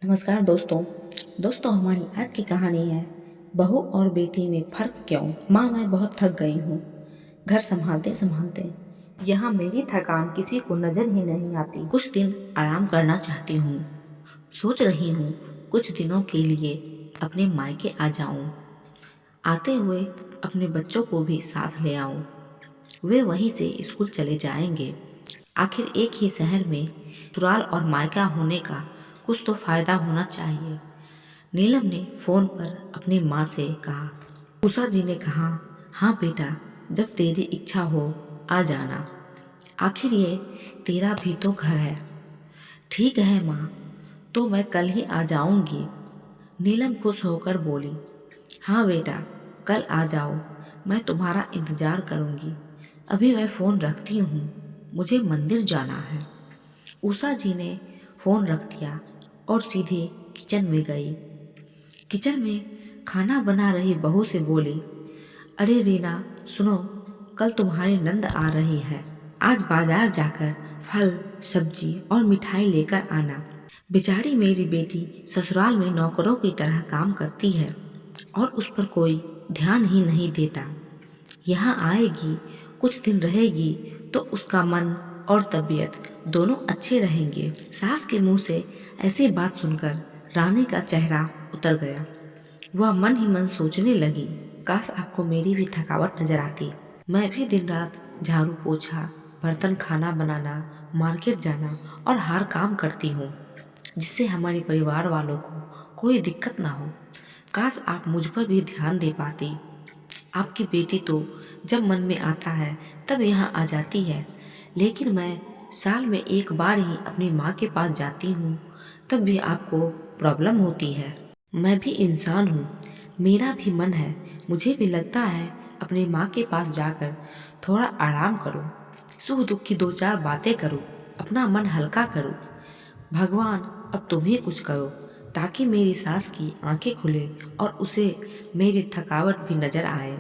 नमस्कार दोस्तों। हमारी आज की कहानी है बहू और बेटी में फर्क क्यों। माँ, मैं बहुत थक गई हूँ घर संभालते संभालते। यहाँ मेरी थकान किसी को नजर ही नहीं आती। कुछ दिन आराम करना चाहती हूँ। सोच रही हूँ कुछ दिनों के लिए अपने मायके आ जाऊँ। आते हुए अपने बच्चों को भी साथ ले आऊँ। वे वहीं से स्कूल चले जाएंगे। आखिर एक ही शहर में ससुराल और मायका होने का कुछ तो फायदा होना चाहिए। नीलम ने फोन पर अपनी माँ से कहा। उषा जी ने कहा, हाँ बेटा, जब तेरी इच्छा हो आ जाना। आखिर ये तेरा भी तो घर है। ठीक है माँ, तो मैं कल ही आ जाऊंगी। नीलम खुश होकर बोली, हाँ बेटा, कल आ जाओ, मैं तुम्हारा इंतजार करूंगी। अभी मैं फोन रखती हूँ, मुझे मंदिर जाना है। उषा जी ने फोन रख दिया और सीधे किचन में गई। किचन में खाना बना रही बहू से बोली, अरे रीना, सुनो, कल तुम्हारी नंद आ रही है। आज बाजार जाकर फल, सब्जी और मिठाई लेकर आना। बेचारी मेरी बेटी ससुराल में नौकरों की तरह काम करती है और उस पर कोई ध्यान ही नहीं देता। यहाँ आएगी, कुछ दिन रहेगी तो उसका मन और तबीयत दोनों अच्छे रहेंगे। सास के मुंह से ऐसी बात सुनकर रानी का चेहरा उतर गया। वह मन ही मन सोचने लगी, काश आपको मेरी भी थकावट नजर आती। मैं भी दिन रात झाड़ू पोछा, बर्तन, खाना बनाना, मार्केट जाना और हर काम करती हूँ, जिससे हमारे परिवार वालों को कोई दिक्कत ना हो। काश आप मुझ पर भी ध्यान दे पाती। आपकी बेटी तो जब मन में आता है तब यहाँ आ जाती है, लेकिन मैं साल में एक बार ही अपनी माँ के पास जाती हूँ, तब भी आपको प्रॉब्लम होती है। मैं भी इंसान हूँ, मेरा भी मन है। मुझे भी लगता है अपनी माँ के पास जाकर थोड़ा आराम करूँ, सुख दुख की दो चार बातें करूँ, अपना मन हल्का करूँ। भगवान, अब तुम ही कुछ करो ताकि मेरी सास की आंखें खुले और उसे मेरी थकावट भी नजर आए।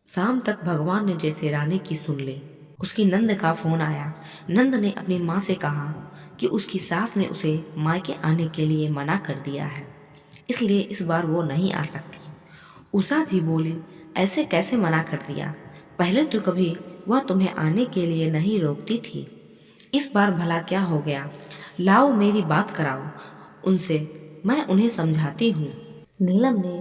शाम तक भगवान ने जैसे रानी की सुन ली। उसकी नंद का फोन आया। नंद ने अपनी माँ से कहा कि उसकी सास ने उसे मायके आने के लिए मना कर दिया है, इसलिए इस बार वो नहीं आ सकती। उषा जी बोली, ऐसे कैसे मना कर दिया? पहले तो कभी वह तुम्हें आने के लिए नहीं रोकती थी, इस बार भला क्या हो गया? लाओ मेरी बात कराओ उनसे, मैं उन्हें समझाती हूँ। नीलम ने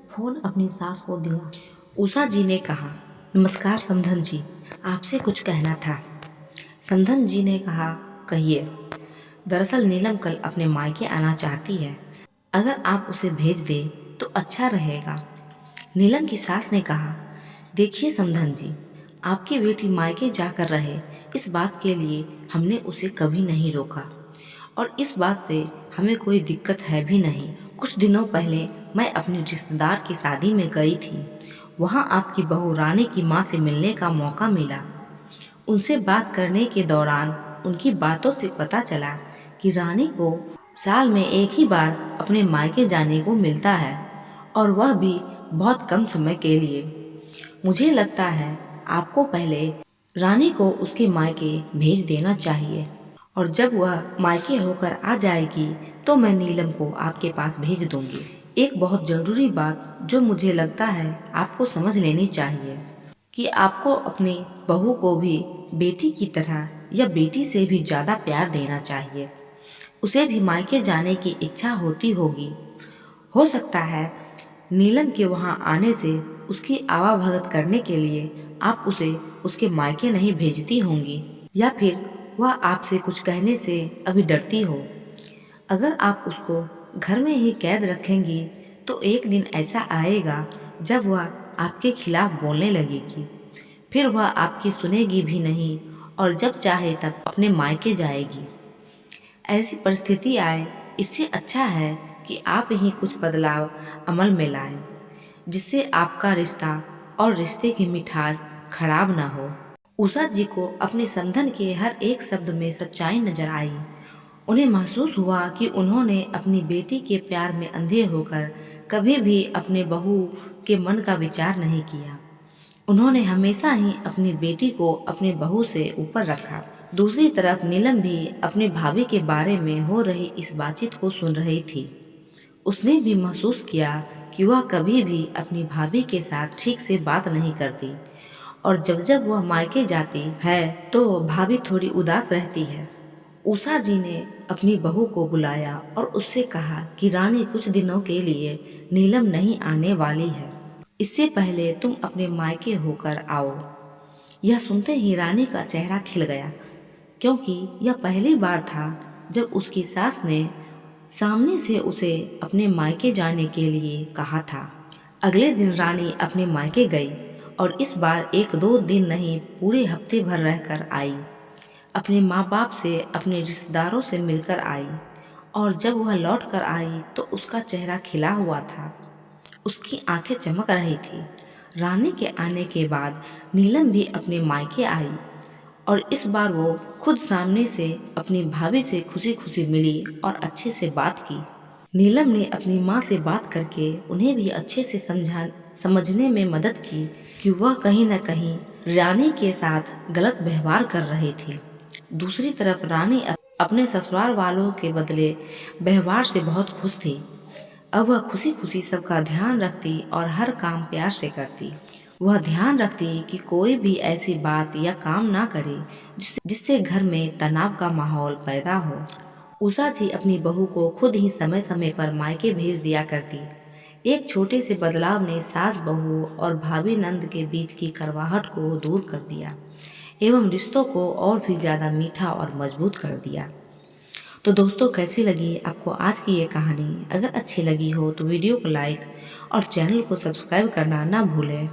फोन अपनी सास को दिया। उषा जी ने कहा, नमस्कार समधन जी, आपसे कुछ कहना था। समधन जी ने कहा, कहिए। दरअसल नीलम कल अपने मायके आना चाहती है, अगर आप उसे भेज दें तो अच्छा रहेगा। नीलम की सास ने कहा, देखिए समधन जी, आपकी बेटी मायके जाकर रहे, इस बात के लिए हमने उसे कभी नहीं रोका और इस बात से हमें कोई दिक्कत है भी नहीं। कुछ दिनों पहले मैं अपनी रिश्तेदार की शादी में गई थी। वहाँ आपकी बहू रानी की माँ से मिलने का मौका मिला। उनसे बात करने के दौरान उनकी बातों से पता चला कि रानी को साल में एक ही बार अपने मायके जाने को मिलता है और वह भी बहुत कम समय के लिए। मुझे लगता है आपको पहले रानी को उसके मायके भेज देना चाहिए और जब वह मायके होकर आ जाएगी तो मैं नीलम को आपके पास भेज दूंगी। एक बहुत जरूरी बात जो मुझे लगता है आपको समझ लेनी चाहिए कि आपको अपनी बहू को भी बेटी की तरह या बेटी से भी ज्यादा प्यार देना चाहिए। उसे भी मायके जाने की इच्छा होती होगी। हो सकता है नीलम के वहां आने से उसकी आवाभगत करने के लिए आप उसे उसके मायके नहीं भेजती होंगी, या फिर वह आपसे कुछ कहने से अभी डरती हो। अगर आप उसको घर में ही कैद रखेंगी तो एक दिन ऐसा आएगा जब वह आपके खिलाफ बोलने लगेगी, फिर वह आपकी सुनेगी भी नहीं और जब चाहे तब अपने मायके जाएगी। ऐसी परिस्थिति आए, इससे अच्छा है कि आप ही कुछ बदलाव अमल में लाएं, जिससे आपका रिश्ता और रिश्ते की मिठास खराब ना हो। उषा जी को अपने समधन के हर एक शब्द में सच्चाई नजर आई। उन्हें महसूस हुआ कि उन्होंने अपनी बेटी के प्यार में अंधे होकर कभी भी अपने बहू के मन का विचार नहीं किया। उन्होंने हमेशा ही अपनी बेटी को अपने बहू से ऊपर रखा। दूसरी तरफ नीलम भी अपनी भाभी के बारे में हो रही इस बातचीत को सुन रही थी। उसने भी महसूस किया कि वह कभी भी अपनी भाभी के साथ ठीक से बात नहीं करती और जब जब वह मायके जाती है तो भाभी थोड़ी उदास रहती है। उषा जी ने अपनी बहू को बुलाया और उससे कहा कि रानी कुछ दिनों के लिए नीलम नहीं आने वाली है, इससे पहले तुम अपने मायके होकर आओ। यह सुनते ही रानी का चेहरा खिल गया, क्योंकि यह पहली बार था जब उसकी सास ने सामने से उसे अपने मायके जाने के लिए कहा था। अगले दिन रानी अपने मायके गई और इस बार 1-2 दिन नहीं, पूरे हफ्ते भर रहकर आई। अपने माँ बाप से, अपने रिश्तेदारों से मिलकर आई और जब वह लौट कर आई तो उसका चेहरा खिला हुआ था, उसकी आंखें चमक रही थी। रानी के आने के बाद नीलम भी अपने मायके आई और इस बार वो खुद सामने से अपनी भाभी से खुशी खुशी मिली और अच्छे से बात की। नीलम ने अपनी माँ से बात करके उन्हें भी अच्छे से समझने में मदद की कि वह कहीं न कहीं रानी के साथ गलत व्यवहार कर रही थी। दूसरी तरफ रानी अपने ससुराल वालों के बदले व्यवहार से बहुत खुश थी। अब वह खुशी खुशी सबका ध्यान रखती और हर काम प्यार से करती। वह ध्यान रखती कि कोई भी ऐसी बात या काम ना करे जिससे घर में तनाव का माहौल पैदा हो। उषा जी अपनी बहू को खुद ही समय समय पर मायके भेज दिया करती। एक छोटे से बदलाव ने सास बहू और भाभी नंद के बीच की कड़वाहट को दूर कर दिया एवं रिश्तों को और भी ज़्यादा मीठा और मजबूत कर दिया। तो दोस्तों, कैसी लगी आपको आज की ये कहानी? अगर अच्छी लगी हो तो वीडियो को लाइक और चैनल को सब्सक्राइब करना ना भूलें।